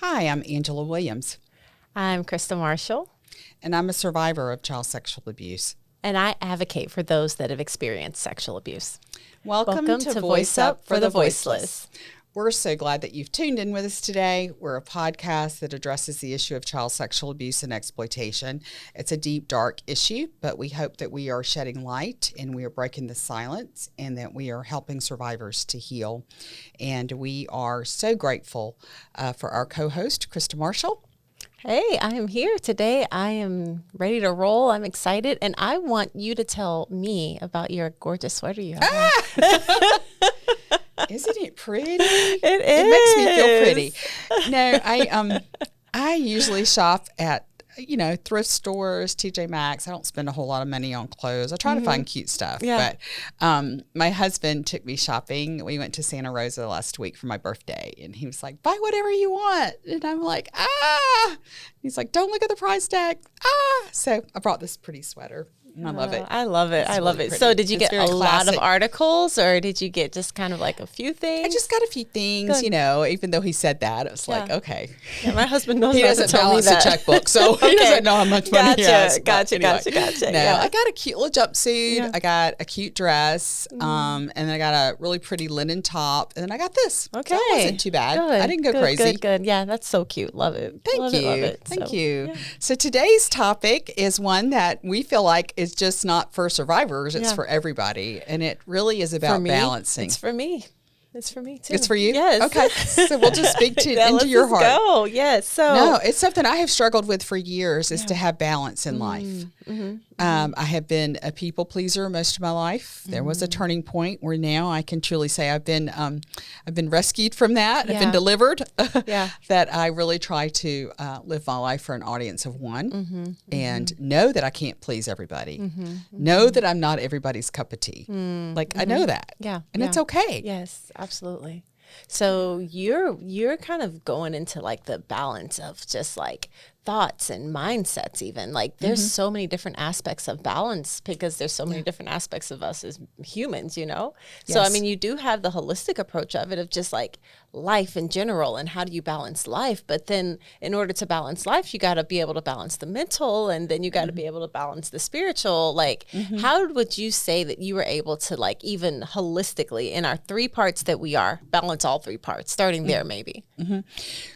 Hi, I'm Angela Williams, I'm Krista Marshall, and I'm a survivor of child sexual abuse. and I advocate for those that have experienced sexual abuse. Welcome to Voice Up for the Voiceless. We're so glad that you've tuned in with us today. We're a podcast that addresses the issue of child sexual abuse and exploitation. It's a deep, dark issue, but we hope that we are shedding light and we are breaking the silence and that we are helping survivors to heal. And we are so grateful for our co-host, Krista Marshall. Hey, I am here today. I am ready to roll. I'm excited, and I want you to tell me about your gorgeous sweater you have. Isn't it pretty? It makes me feel pretty. No, I usually shop at, thrift stores, TJ Maxx. I don't spend a whole lot of money on clothes. I try to find cute stuff. Yeah. But my husband took me shopping. We went to Santa Rosa last week for my birthday, and he was like, buy whatever you want. And I'm like, He's like, don't look at the price tag. So I brought this pretty sweater. And I love it. I love it. I love it. Pretty. So did you It's get a very lot of classic. articles, or did you get just kind of like a few things? I just got a few things, Good. even though he said that. It was like, Yeah. okay. Yeah, my husband knows He not to doesn't tell me balance the that. checkbook, so he doesn't know how much money he has. But Gotcha. anyway. Gotcha. No, Yeah. I got a cute little jumpsuit. Yeah. I got a cute dress, and then I got a really pretty linen top, and then I got this. Okay. So it wasn't too bad. Good. I didn't go Good, crazy. Good. Yeah, that's so cute. Love it. Thank Love you. It, love it. Thank So, you. yeah. So today's topic is one that we feel like is just not for survivors, it's Yeah. for everybody. And it really is about For me, balancing. It's for me. It's for me too. It's for you? Yes. Okay. So we'll just speak Yeah, into let's your just heart. Go. Yes. So No, it's something I have struggled with for years is to have balance in life. Mm-hmm. I have been a people pleaser most of my life. There was a turning point where now I can truly say I've been rescued from that. I've Yeah. been delivered. Yeah. That I really try to live my life for an audience of one Mm-hmm. and know that I can't please everybody. Know that I'm not everybody's cup of tea. I know that. Yeah. And it's okay. Yes, absolutely. So you're kind of going into like the balance of just like thoughts and mindsets even. Like there's so many different aspects of balance because there's so many different aspects of us as humans, So I Yes. mean you do have the holistic approach of it of just like life in general and how do you balance life? But then in order to balance life, you got to be able to balance the mental and then you got to be able to balance the spiritual. Like how would you say that you were able to like even holistically in our three parts that we are balance all three parts starting there maybe?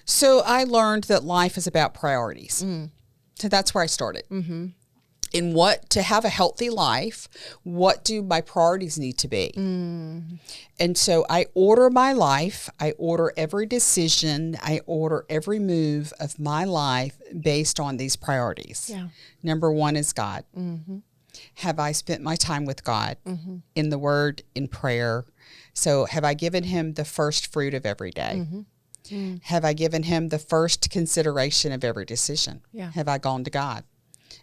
So I learned that life is about priorities. So that's where I started. In to have a healthy life, what do my priorities need to be? And so I order my life. I order every decision. I order every move of my life based on these priorities. Yeah. Number one is God. Have I spent my time with God in the Word, in prayer? So have I given Him the first fruit of every day? Have I given Him the first consideration of every decision? Yeah. Have I gone to God?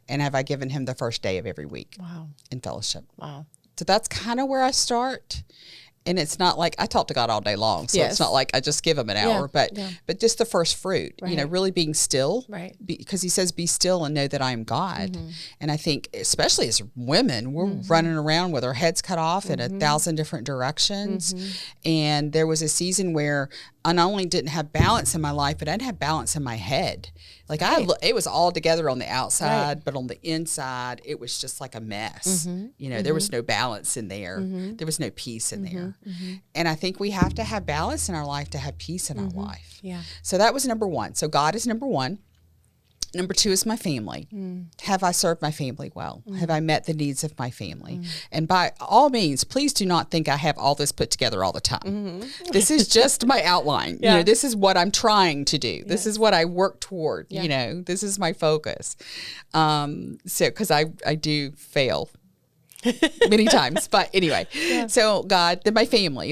And have I given Him the first day of every week Wow. in fellowship? Wow. So that's kind of where I start. And it's not like I talk to God all day long. So Yes. it's not like I just give Him an hour, but just the first fruit, Right. really being still. Right. Because He says, be still and know that I am God. And I think, especially as women, we're running around with our heads cut off in 1,000 different directions. And there was a season where I not only didn't have balance in my life, but I didn't have balance in my head. Like it was all together on the outside, but on the inside, it was just like a mess. There was no balance in there. There was no peace in there. And I think we have to have balance in our life to have peace in our life. Yeah. So that was number one. So God is number one. Number two is my family. Have I served my family well? Have I met the needs of my family? And by all means, please do not think I have all this put together all the time. This is just my outline. Yeah. This is what I'm trying to do. This is what I work toward. This is my focus. Because I do fail many times, but anyway. So God, then my family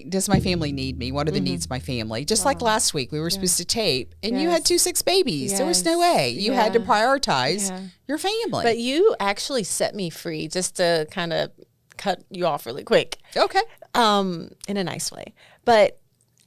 does my family need me? What are the needs of my family? Just like last week we were supposed to tape and you had 2 sick babies. There was no way you had to prioritize your family. But you actually set me free, just to kind of cut you off really quick. Okay. In a nice way. But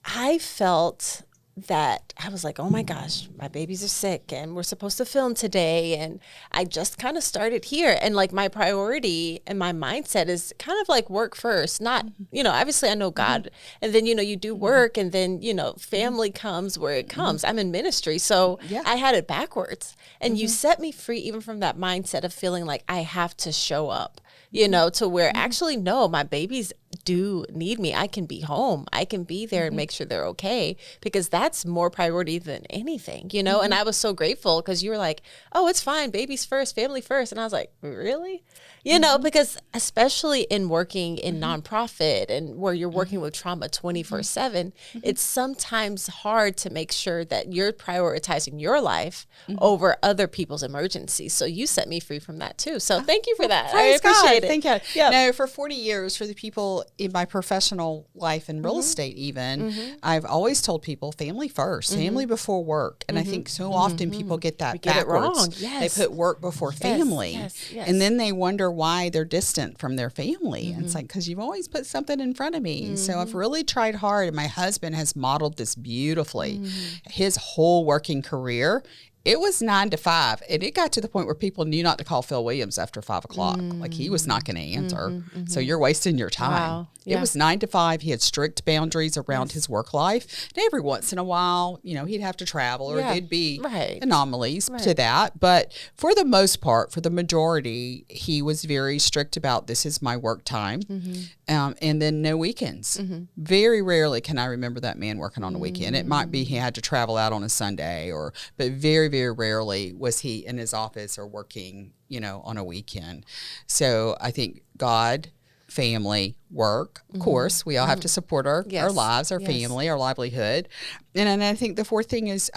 I felt that I was like, oh my gosh, my babies are sick and we're supposed to film today. And I just kind of started here. And like my priority and my mindset is kind of like work first, not, obviously I know God. And then, you do work and then, family comes where it comes. I'm in ministry. So I had it backwards. And you set me free even from that mindset of feeling like I have to show up, to where actually, no, my babies do need me. I can be home. I can be there and make sure they're okay, because that's more priority than anything, And I was so grateful because you were like, oh, it's fine. Babies first, family first. And I was like, really? Because especially in working in nonprofit and where you're working with trauma 24/7, it's sometimes hard to make sure that you're prioritizing your life over other people's emergencies. So you set me free from that too. So thank you for that. I appreciate it. Thank you. Yep. No, for 40 years, for the people in my professional life and real estate even, I've always told people family first, family before work. And I think so often people get that get it backwards. wrong. Yes. They put work before family. Yes. And then they wonder why they're distant from their family. And it's like, because you've always put something in front of me. So I've really tried hard. And my husband has modeled this beautifully. His whole working career, it was 9 to 5, and it got to the point where people knew not to call Phil Williams after 5 o'clock. Like he was not going to answer. So you're wasting your time. Wow. Yeah. It was 9 to 5. He had strict boundaries around his work life. And every once in a while, he'd have to travel, or there'd be anomalies to that. But for the most part, for the majority, he was very strict about this is my work time. And then no weekends. Very rarely can I remember that man working on a weekend. It might be he had to travel out on a Sunday, but very, very rarely was he in his office or working, on a weekend. So I think God, family, work, of course, we all have to support our lives, our family, our livelihood. And I think the fourth thing is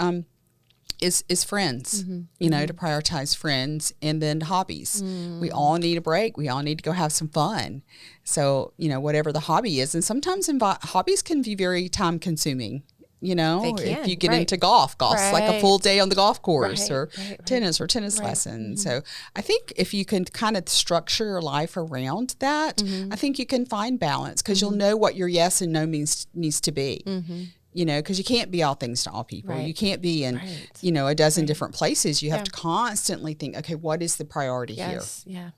friends, to prioritize friends, and then hobbies. We all need a break. We all need to go have some fun. So, whatever the hobby is. And sometimes hobbies can be very time consuming. If you get into golf's like a full day on the golf course, or tennis lessons. So I think if you can kind of structure your life around that, I think you can find balance, because you'll know what your yes and no needs to be. Because you can't be all things to all people. You can't be in, a dozen different places. You have to constantly think, okay, what is the priority here? Yeah,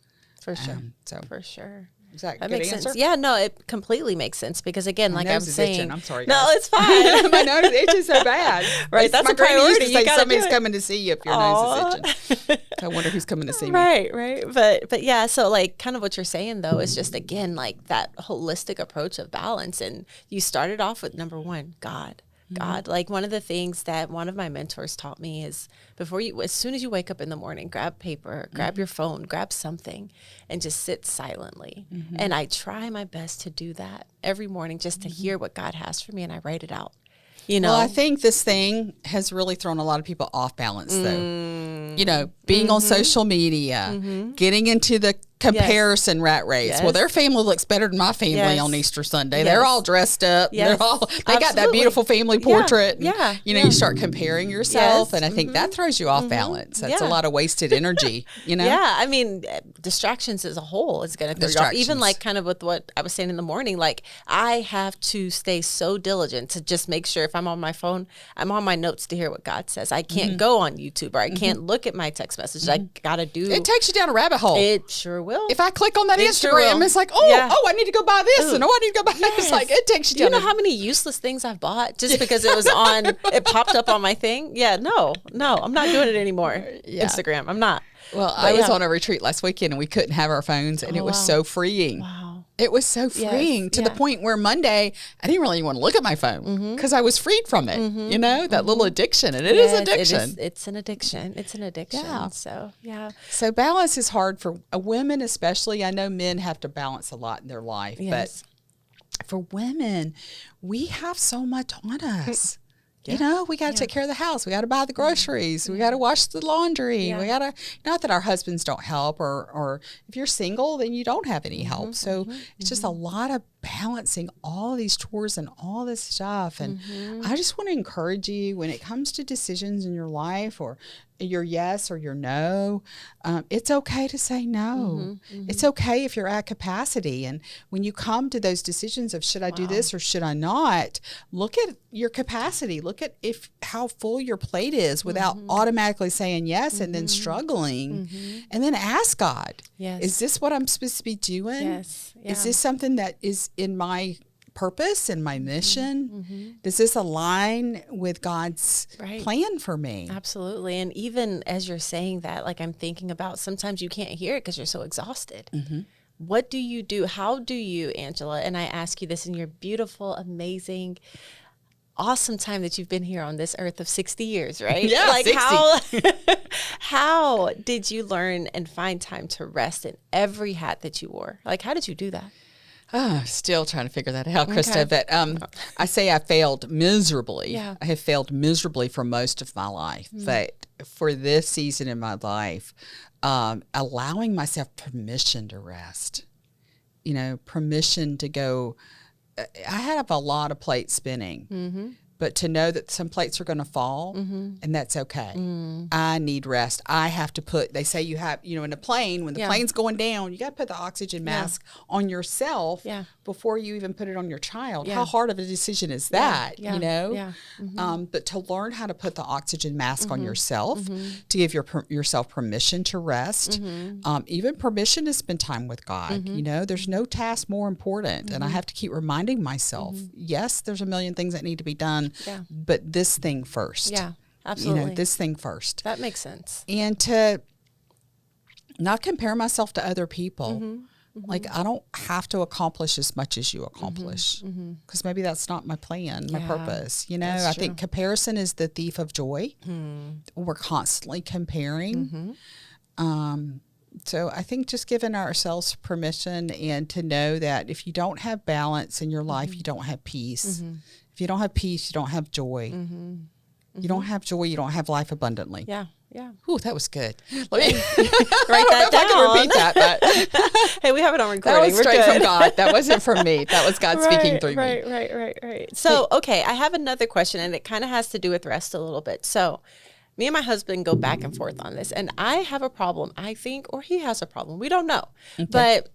for sure. For sure. Is that That good makes answer? sense. Yeah, no, it completely makes sense, because again, like I'm saying, itching. I'm sorry, no, guys. it's fine. My nose itches so bad. That's my a granny used priority. to You say gotta somebody's do it. coming to see you if your nose is itching. I wonder who's coming to see me. Right. But yeah, so like kind of what you're saying though is just, again, like that holistic approach of balance. And you started off with number one, God. Like one of the things that one of my mentors taught me is as soon as you wake up in the morning, grab paper, grab your phone, grab something, and just sit silently. And I try my best to do that every morning, just to hear what God has for me, and I write it out. Well, I think this thing has really thrown a lot of people off balance, though. Being on social media, getting into the comparison rat race. Yes. Well, their family looks better than my family on Easter Sunday. Yes. They're all dressed up. Yes. They got that beautiful family portrait. Yeah. You start comparing yourself, Yes. and I think that throws you off balance. That's a lot of wasted energy. Yeah, I mean, distractions as a whole is going to throw you off. Even like kind of with what I was saying in the morning, like I have to stay so diligent to just make sure if I'm on my phone, I'm on my notes to hear what God says. I can't go on YouTube, or I can't look at my text messages. I got to do. It takes you down a rabbit hole. It sure will. If I click on that It Instagram, sure will. it's like, I need to go buy this, and I need to go buy that. It's like, it takes you Do you down. know how many useless things I've bought just because it was on, it popped up on my thing? Yeah, no, I'm not doing it anymore. Instagram, I'm not. Well, I was on a retreat last weekend, and we couldn't have our phones, and it was so freeing. Wow. It was so freeing to the point where Monday, I didn't really want to look at my phone because I was freed from it, that little addiction. And it is addiction. It's an addiction. It's an addiction. Yeah. So, yeah. So balance is hard for women especially. I know men have to balance a lot in their life, Yes. but for women, we have so much on us. We got to take care of the house. We got to buy the groceries. We got to wash the laundry. We got to, not that our husbands don't help, or if you're single, then you don't have any help. So it's just a lot of balancing all these chores and all this stuff. And I just want to encourage you, when it comes to decisions in your life, or your yes or your no, it's okay to say no. It's okay if you're at capacity. And when you come to those decisions of should I do this or should I not, look at your capacity. Look at how full your plate is without automatically saying yes and then struggling. And then ask God, is this what I'm supposed to be doing? Yes. Yeah. Is this something that is in my purpose and my mission? Does this align with God's plan for me? Absolutely. And even as you're saying that, like, I'm thinking about, sometimes you can't hear it because you're so exhausted. What do you do? How do you, Angela? And I ask you this in your beautiful, amazing, awesome time that you've been here on this earth of 60 years, right? Yeah, like 60. How did you learn and find time to rest in every hat that you wore? Like, how did you do that? Still trying to figure that out, Krista. But I say I failed miserably. Yeah. I have failed miserably for most of my life. But for this season in my life, allowing myself permission to rest, permission to go. I have a lot of plates spinning. But to know that some plates are going to fall, and that's okay. I need rest. I have to they say you have, in a plane, when the plane's going down, you got to put the oxygen mask on yourself before you even put it on your child. How hard of a decision is that, But to learn how to put the oxygen mask on yourself, to give yourself permission to rest, even permission to spend time with God. There's no task more important. And I have to keep reminding myself, yes, there's a million things that need to be done. But this thing first. Yeah, absolutely. This thing first. That makes sense. And to not compare myself to other people. Like, I don't have to accomplish as much as you accomplish, because maybe that's not my plan, my purpose. I think comparison is the thief of joy. We're constantly comparing. So I think just giving ourselves permission, and to know that if you don't have balance in your life, you don't have peace. If you don't have peace, you don't have joy. You don't have joy, you don't have life abundantly. Yeah. Ooh, that was good. Let me write that down. I can repeat that. But hey, we have it on recording. That was straight from God. That wasn't from me. That was God speaking through me. Right. So, okay, I have another question, and it kind of has to do with rest a little bit. So, me and my husband go back and forth on this, and I have a problem, I think, or he has a problem. We don't know. Okay. But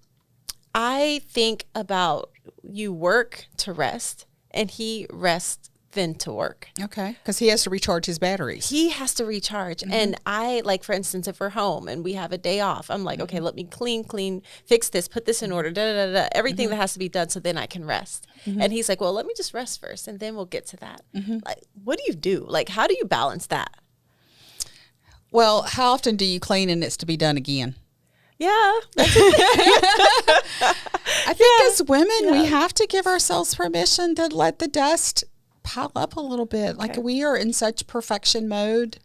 I think about, you work to rest, and he rests then to work. Okay. Because he has to recharge his batteries. He has to recharge. And I, like, for instance, if we're home and we have a day off, I'm like, okay, let me clean, fix this, put this in order, everything that has to be done, so then I can rest. And he's like, well, let me just rest first, and then we'll get to that. Like, what do you do? Like, how do you balance that? Well, how often do you clean and it's to be done again? Yeah. I think as women, we have to give ourselves permission to let the dust pile up a little bit. Okay. Like, we are in such perfection mode.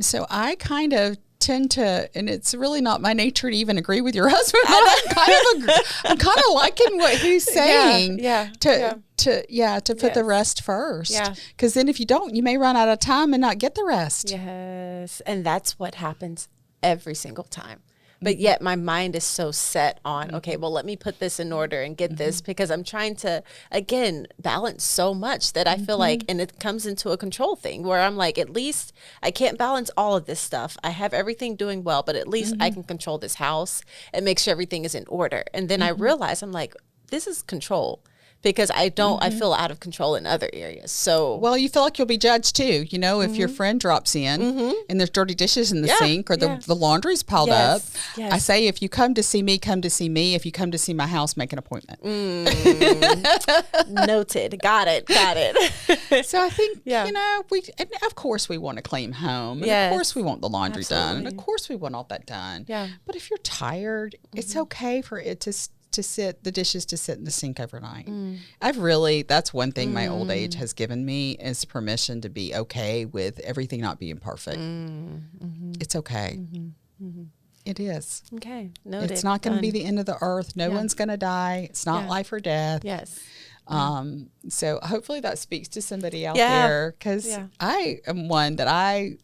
So I kind of tend to, and it's really not my nature to even agree with your husband, but I'm kind of liking what he's saying. To put the rest first. Yeah. Because then if you don't, you may run out of time and not get the rest. Yes. And that's what happens every single time. But yet my mind is so set on, okay, well, let me put this in order and get this, because I'm trying to, again, balance so much that I feel like, and it comes into a control thing where I'm like, at least I can't balance all of this stuff. I have everything doing well, but at least I can control this house and make sure everything is in order. And then I realize, I'm like, this is control. Because I feel out of control in other areas. So, well, you feel like you'll be judged too. If your friend drops in and there's dirty dishes in the sink, or the laundry's piled up. Yes. I say, if you come to see me, come to see me. If you come to see my house, make an appointment. Noted. Got it. So I think, and of course we want a clean home. And of course we want the laundry done. And of course we want all that done. Yeah. But if you're tired, it's okay for it to the dishes to sit in the sink overnight. That's one thing my old age has given me, is permission to be okay with everything not being perfect. It's okay. It is. Okay. Noted. It's not going to be the end of the earth. No one's going to die. It's not life or death. Yes. So hopefully that speaks to somebody out there, because I am one that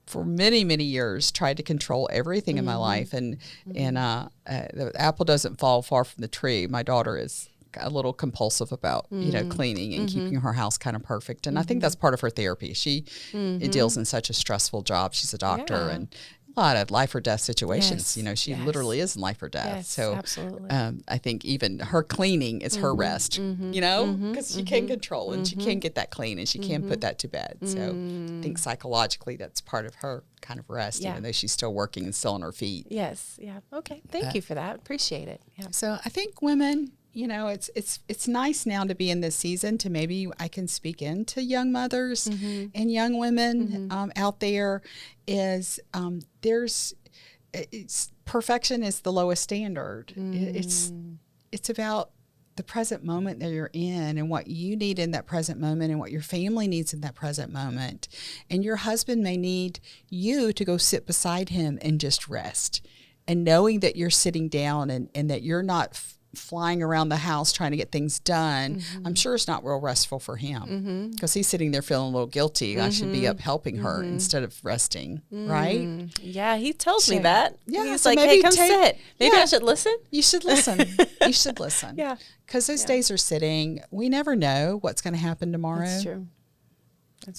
for many, many years tried to control everything in my life, and the apple doesn't fall far from the tree. My daughter is a little compulsive about, cleaning and keeping her house kind of perfect. And I think that's part of her therapy. She deals in such a stressful job. She's a doctor and a lot of life or death situations. She literally is in life or death. Yes, so absolutely. I think even her cleaning is her rest, because she can control and she can get that clean and she can put that to bed. So I think psychologically that's part of her kind of rest, even though she's still working and still on her feet. Yes. Yeah. Okay. Thank you for that. Appreciate it. Yeah. So I think women, it's nice now to be in this season to maybe I can speak into young mothers and young women out there is perfection is the lowest standard. It's about the present moment that you're in and what you need in that present moment and what your family needs in that present moment. And your husband may need you to go sit beside him and just rest. And knowing that you're sitting down and that you're not flying around the house trying to get things done, I'm sure it's not real restful for him because he's sitting there feeling a little guilty. I should be up helping her instead of resting, right? Yeah, he tells me that. Yeah, he's so like, maybe hey, come sit. Maybe I should listen. You should listen. You should listen. Yeah. Because those days are sitting. We never know what's going to happen tomorrow. That's true.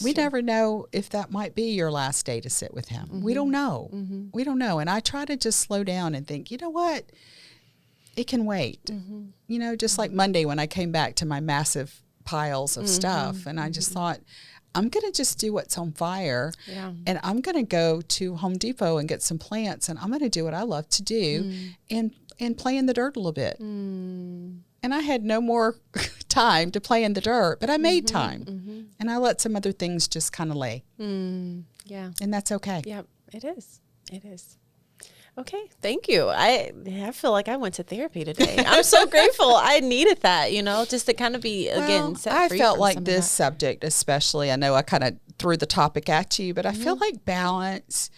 We never know if that might be your last day to sit with him. We don't know. We don't know. And I try to just slow down and think, you know what? It can wait. Just like Monday when I came back to my massive piles of stuff and I just thought, I'm going to just do what's on fire and I'm going to go to Home Depot and get some plants and I'm going to do what I love to do and play in the dirt a little bit. And I had no more time to play in the dirt, but I made time and I let some other things just kind of lay. Yeah. And that's okay. Yeah, it is. It is. Okay, thank you. I feel like I went to therapy today. I'm so grateful. I needed that, just to kind of be, again, set free. I felt like this subject especially, I know I kind of threw the topic at you, but I feel like balance,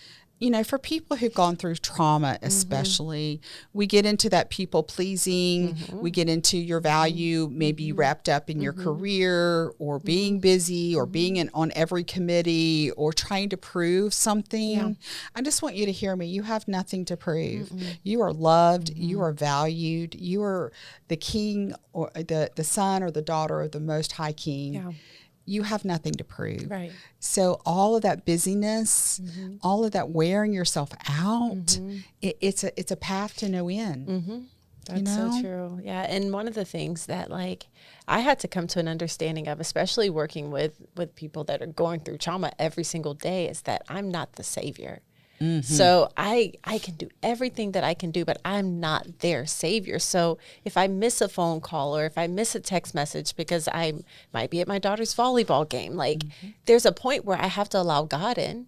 for people who've gone through trauma especially, we get into that people pleasing, we get into your value maybe wrapped up in your career or being busy or being on every committee or trying to prove something. Yeah. I just want you to hear me. You have nothing to prove. You are loved. You are valued. You are the king or the son or the daughter of the Most High King. Yeah. You have nothing to prove. Right. So all of that busyness, all of that wearing yourself out, it's a path to no end. That's so true. Yeah. And one of the things that I had to come to an understanding of, especially working with people that are going through trauma every single day, is that I'm not the savior. So I can do everything that I can do, but I'm not their savior. So if I miss a phone call or if I miss a text message because I might be at my daughter's volleyball game, there's a point where I have to allow God in.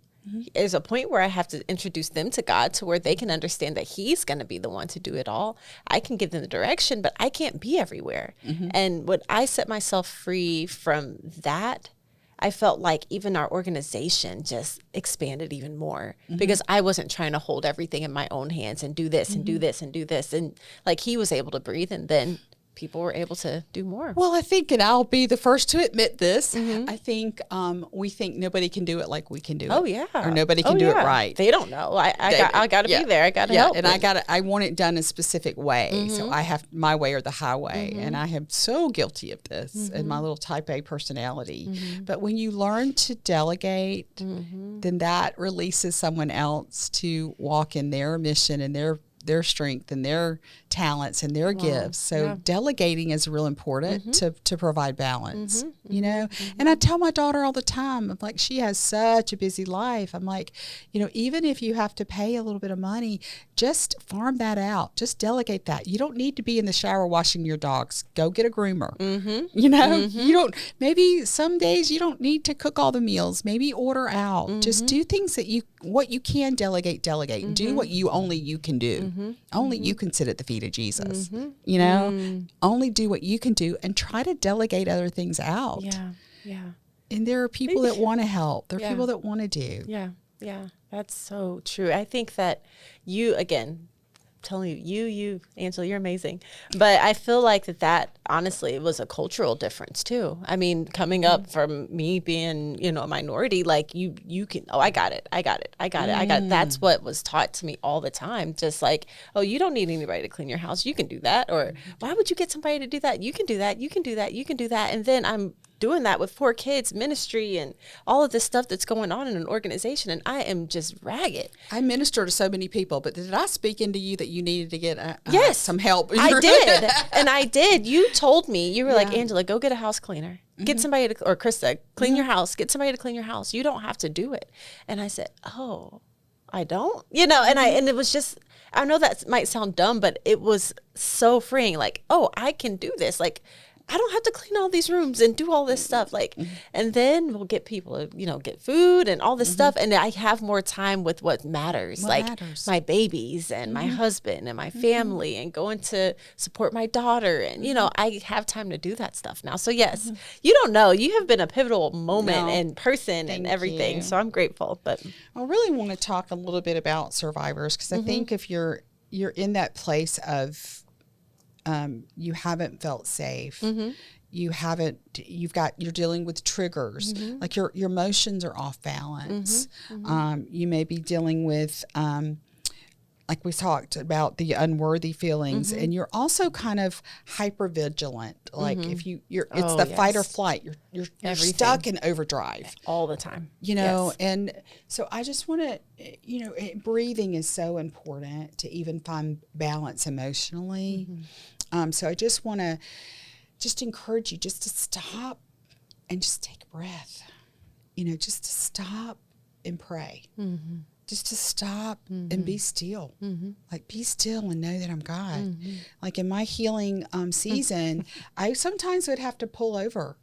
There's a point where I have to introduce them to God to where they can understand that he's going to be the one to do it all. I can give them the direction, but I can't be everywhere. And when I set myself free from that, I felt like even our organization just expanded even more because I wasn't trying to hold everything in my own hands and do this and do this and do this. And he was able to breathe, and then people were able to do more. Well, I think, and I'll be the first to admit this, I think we think nobody can do it like we can do it. Oh, yeah. Or nobody can do it right. They don't know. I got to be there. I got to help. And I want it done a specific way. So I have my way or the highway. And I am so guilty of this in my little type A personality. But when you learn to delegate, then that releases someone else to walk in their mission and their strength and their talents and their gifts. So delegating is real important to provide balance, And I tell my daughter all the time, I'm like, she has such a busy life. I'm like, even if you have to pay a little bit of money, just farm that out. Just delegate that. You don't need to be in the shower washing your dogs. Go get a groomer. You don't, maybe some days you don't need to cook all the meals. Maybe order out. Just do things that what you can delegate. Do what only you can do. Only you can sit at the feet of Jesus, only do what you can do and try to delegate other things out. Yeah. And there are people that want to help. There are people that want to do. Yeah. That's so true. I think that you, again, telling you, Angela, you're amazing. But I feel like that honestly, it was a cultural difference too. I mean, coming up from me being, a minority, like you can, I got it. That's what was taught to me all the time. Just like, oh, you don't need anybody to clean your house. You can do that. Or why would you get somebody to do that? You can do that. You can do that. You can do that. And then I'm doing that with 4 kids, ministry, and all of this stuff that's going on in an organization, and I am just ragged. I minister to so many people, but did I speak into you that you needed to get yes, some help? I did, and I did. You told me, you were like, Angela, go get a house cleaner. Get somebody to, or Krista, clean your house. Get somebody to clean your house. You don't have to do it. And I said, oh, I don't? And it was just, I know that might sound dumb, but it was so freeing. Like, oh, I can do this. Like, I don't have to clean all these rooms and do all this stuff. Like, and then we'll get people to, get food and all this stuff. And I have more time with what matters, my babies and my husband and my family and going to support my daughter. And, I have time to do that stuff now. So yes, you don't know, you have been a pivotal moment in person and everything. So I'm grateful, but I really want to talk a little bit about survivors. Cause I think if you're in that place of, you haven't felt safe. You're dealing with triggers, like your emotions are off balance. You may be dealing with, like we talked about, the unworthy feelings, and you're also kind of hyper vigilant. Like if it's the fight or flight. You're stuck in overdrive all the time. And so I just want to, breathing is so important to even find balance emotionally. So I just want to encourage you just to stop and just take a breath, just to stop and pray, just to stop and be still, like be still and know that I'm God. Like in my healing season, I sometimes would have to pull over.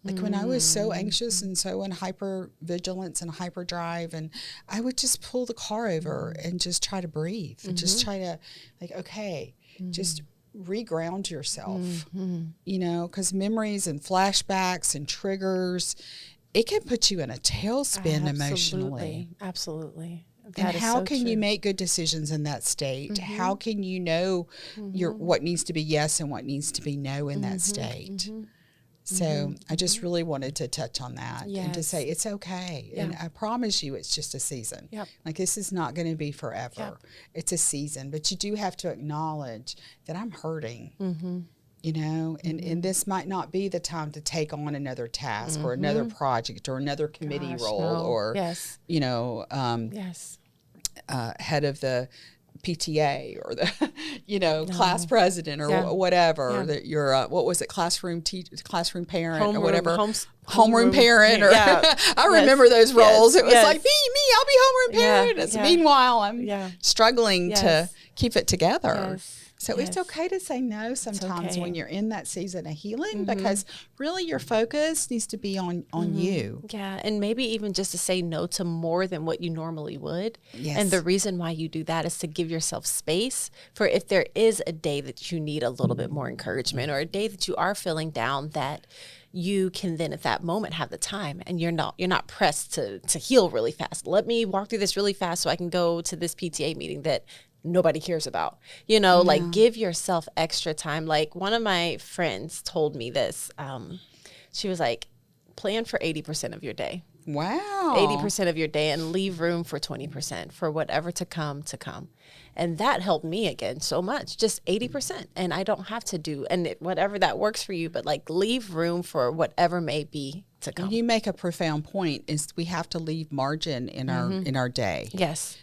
Like when I was so anxious and so in hyper vigilance and hyperdrive, and I would just pull the car over and just try to breathe, and just try to just reground yourself, because memories and flashbacks and triggers, it can put you in a tailspin emotionally. Absolutely. And how can you make good decisions in that state? How can you know what needs to be yes and what needs to be no in that state? So I just really wanted to touch on that and to say it's okay. And I promise you it's just a season. Like this is not going to be forever. It's a season. But you do have to acknowledge that I'm hurting, and this might not be the time to take on another task or another project or another committee role or, head of the PTA or the class president or whatever that you're what was it, classroom parent or whatever, homeroom parent or I remember those roles. It was like me, I'll be homeroom parent. Meanwhile I'm struggling to keep it together. So it's okay to say no sometimes when you're in that season of healing, because really your focus needs to be on you. Yeah, and maybe even just to say no to more than what you normally would. Yes. And the reason why you do that is to give yourself space for if there is a day that you need a little bit more encouragement or a day that you are feeling down, that you can then at that moment have the time and you're not pressed to heal really fast. Let me walk through this really fast so I can go to this PTA meeting that nobody cares about, like give yourself extra time. Like one of my friends told me this, she was like, plan for 80% of your day. Wow. 80% of your day and leave room for 20% for whatever to come. And that helped me again so much, just 80%. And I don't have to do, whatever that works for you, but like leave room for whatever may be to come. You make a profound point, is we have to leave margin in our day. Yes.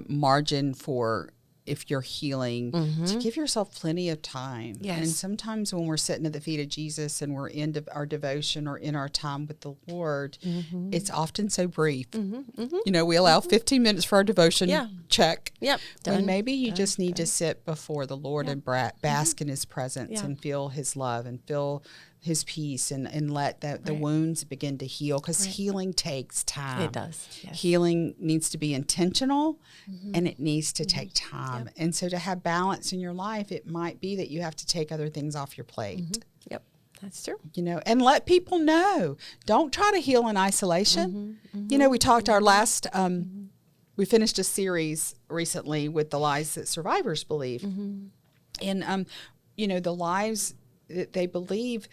Margin for, if you're healing, to give yourself plenty of time. Yes. And sometimes when we're sitting at the feet of Jesus and we're in our devotion or in our time with the Lord, it's often so brief. We allow 15 minutes for our devotion, check. Yep. When maybe you just need to sit before the Lord and bask in his presence and feel his love and feel his peace and let the wounds begin to heal, because healing takes time. It does. Yes. Healing needs to be intentional and it needs to take time. Yep. And so to have balance in your life, it might be that you have to take other things off your plate. Yep. That's true. And let people know. Don't try to heal in isolation. We talked our last we finished a series recently with the lies that survivors believe. And, the lies that they believe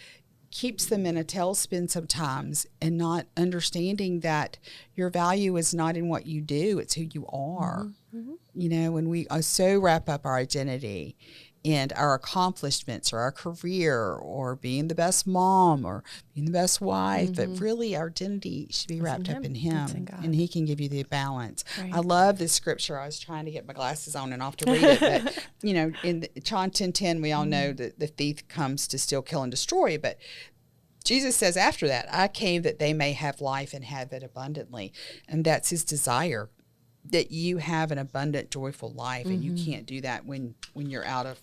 keeps them in a tailspin sometimes, and not understanding that your value is not in what you do, it's who you are. When we so wrap up our identity and our accomplishments or our career or being the best mom or being the best wife, but really our identity should be wrapped up in him, and he can give you the balance. Right. I love this scripture. I was trying to get my glasses on and off to read it, but in John 10:10, we all know that the thief comes to steal, kill, and destroy, but Jesus says after that, I came that they may have life and have it abundantly. And that's his desire, that you have an abundant, joyful life. And you can't do that when you're out of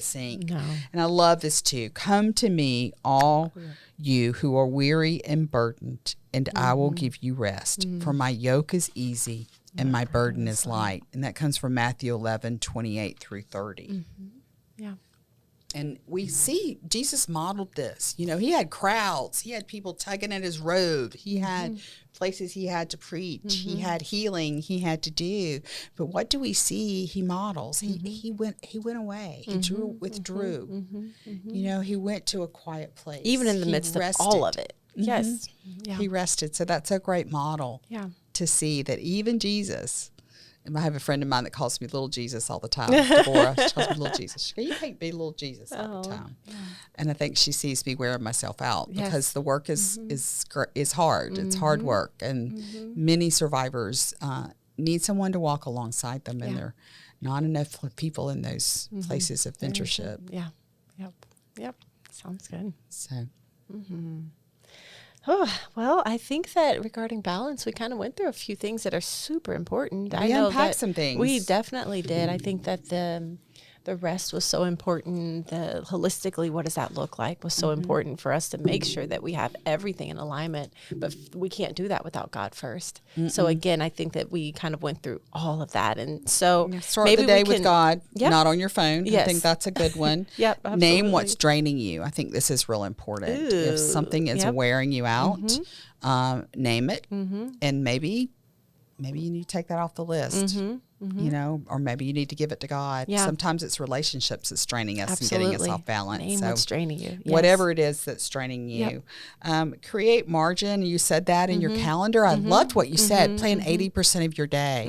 sync. No. And I love this too. Come to me, all you who are weary and burdened, and I will give you rest. For my yoke is easy and my burden is light. And that comes from Matthew 11:28-30. Yeah. And we see Jesus modeled this. He had crowds. He had people tugging at his robe. He had places he had to preach. He had healing he had to do. But what do we see he models? He went away. He withdrew. He went to a quiet place. Even in the midst of all of it. Yes. Yeah. He rested. So that's a great model to see that even Jesus. And I have a friend of mine that calls me Little Jesus all the time. Deborah, she calls me Little Jesus. You can't be Little Jesus all the time. Yeah. And I think she sees me wearing myself out because the work is hard. It's hard work. And many survivors need someone to walk alongside them. And there are not enough people in those places of mentorship. Yeah. Yep. Sounds good. So. Oh, well, I think that regarding balance, we kind of went through a few things that are super important. We unpacked some things. We definitely did. I think that the rest was so important. The holistically, what does that look like, was so important for us to make sure that we have everything in alignment. But we can't do that without God first. So again, I think that we kind of went through all of that. And so start maybe the day with God, not on your phone. Yes. I think that's a good one. Absolutely. Name what's draining you. I think this is real important. If something is wearing you out, name it, and maybe you need to take that off the list. Or maybe you need to give it to God. Yeah. Sometimes it's relationships that's draining us and getting us off balance. Name what's draining you. Yes. Whatever it is that's draining you. Create margin. You said that in your calendar. I loved what you said. Plan 80% of your day.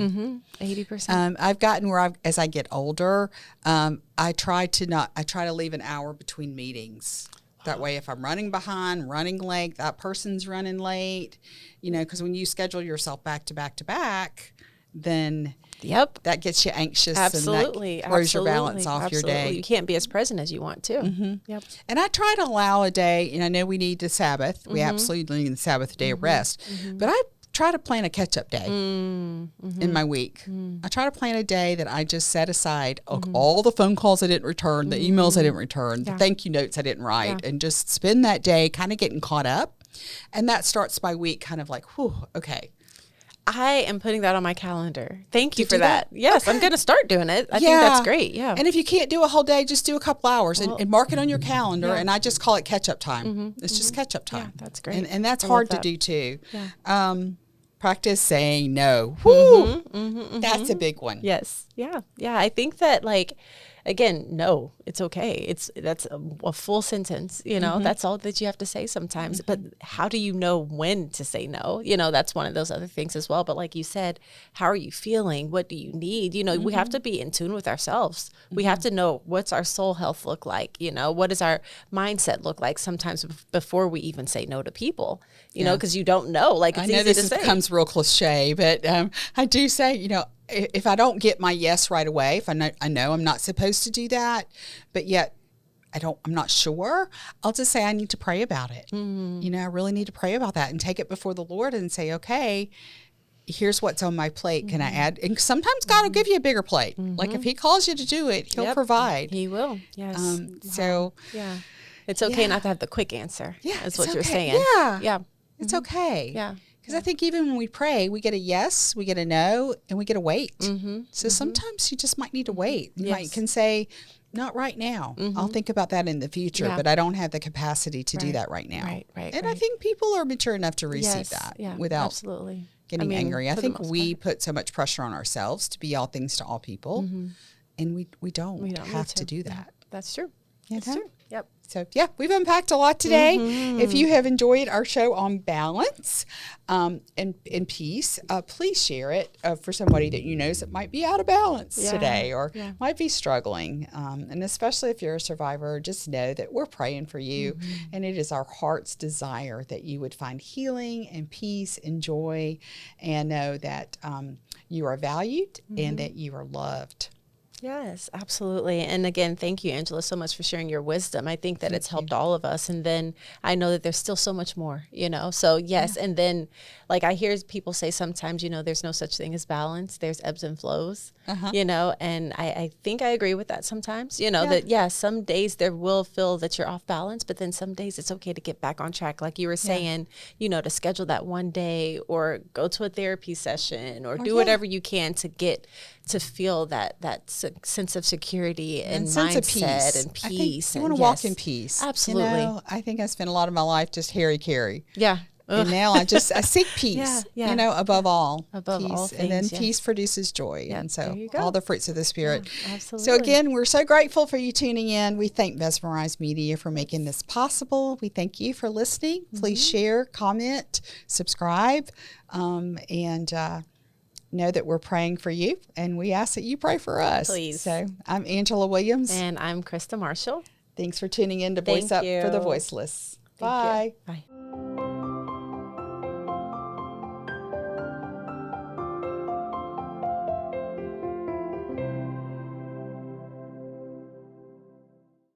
80%. I've gotten where as I get older, I try to leave an hour between meetings. That way, if I'm running behind, running late, that person's running late, because when you schedule yourself back to back to back, then that gets you anxious. Absolutely. And that throws your balance off your day. You can't be as present as you want to. And I try to allow a day, and I know we need the Sabbath. We absolutely need the Sabbath day of rest. But I try to plan a catch-up day in my week. I try to plan a day that I just set aside all the phone calls I didn't return, the emails I didn't return, the thank you notes I didn't write, and just spend that day kind of getting caught up. And that starts my week kind of like, whew, okay. I am putting that on my calendar. Thank you for that. Yes, I'm going to start doing it. I think that's great. Yeah. And if you can't do a whole day, just do a couple hours and mark it on your calendar. And I just call it catch-up time. It's just catch-up time. Yeah, that's great. And that's hard to do too. Yeah. Practice saying no. Woo! That's a big one. Yes. Yeah. Yeah. I think that again, no, it's okay. That's a full sentence, that's all that you have to say sometimes. But how do you know when to say no? That's one of those other things as well. But like you said, how are you feeling? What do you need? We have to be in tune with ourselves. We have to know what's our soul health look like? What does our mindset look like sometimes before we even say no to people, because you don't know. It's easy to say. Becomes real cliche, but I do say, if I don't get my yes right away, if I know I'm not supposed to do that, but yet I'm not sure, I'll just say I need to pray about it. I really need to pray about that and take it before the Lord and say, okay, here's what's on my plate. Can I add? And sometimes God will give you a bigger plate. Like if he calls you to do it, he'll provide. He will. Yes. So it's okay not to have the quick answer. Yeah. That's what you're saying. Yeah. Yeah. It's okay. Yeah. Because I think even when we pray, we get a yes, we get a no, and we get a wait. So sometimes you just might need to wait. You can say, not right now. I'll think about that in the future, Yeah. but I don't have the capacity to do that right now. Right. And I think people are mature enough to receive that without absolutely getting angry. I for the think most we part. put so much pressure on ourselves to be all things to all people, and we don't need have to do Yeah, that. that's true. You That's know? true. Yep. So, yeah, we've unpacked a lot today. If you have enjoyed our show on balance and peace, please share it for somebody that you know that might be out of balance today or might be struggling. And especially if you're a survivor, just know that we're praying for you. And it is our heart's desire that you would find healing and peace and joy and know that you are valued and that you are loved. Yes, absolutely. And again, thank you, Angela, so much for sharing your wisdom. I think that it's helped all of us. And then I know that there's still so much more, So yes. And then like I hear people say sometimes, there's no such thing as balance. There's ebbs and flows, and I think I agree with that sometimes, that some days there will feel that you're off balance, but then some days it's okay to get back on track. Like you were saying, to schedule that one day or go to a therapy session or do whatever you can to feel that sense of security and sense of mindset peace. and peace. You want to walk in peace. Absolutely. I think I spent a lot of my life just carry. Yeah. And now I seek peace, above all. Above peace. all things, and then peace produces joy. Yep, And so there you go. all the fruits of the Spirit. Yeah, absolutely. So again, we're so grateful for you tuning in. We thank Mesmerized Media for making this possible. We thank you for listening. Please share, comment, subscribe, and know that we're praying for you. And we ask that you pray for us. Please. So I'm Angela Williams. And I'm Krista Marshall. Thanks for tuning in to Thank Voice Up for the you. Voiceless. Thank Bye. you. Bye.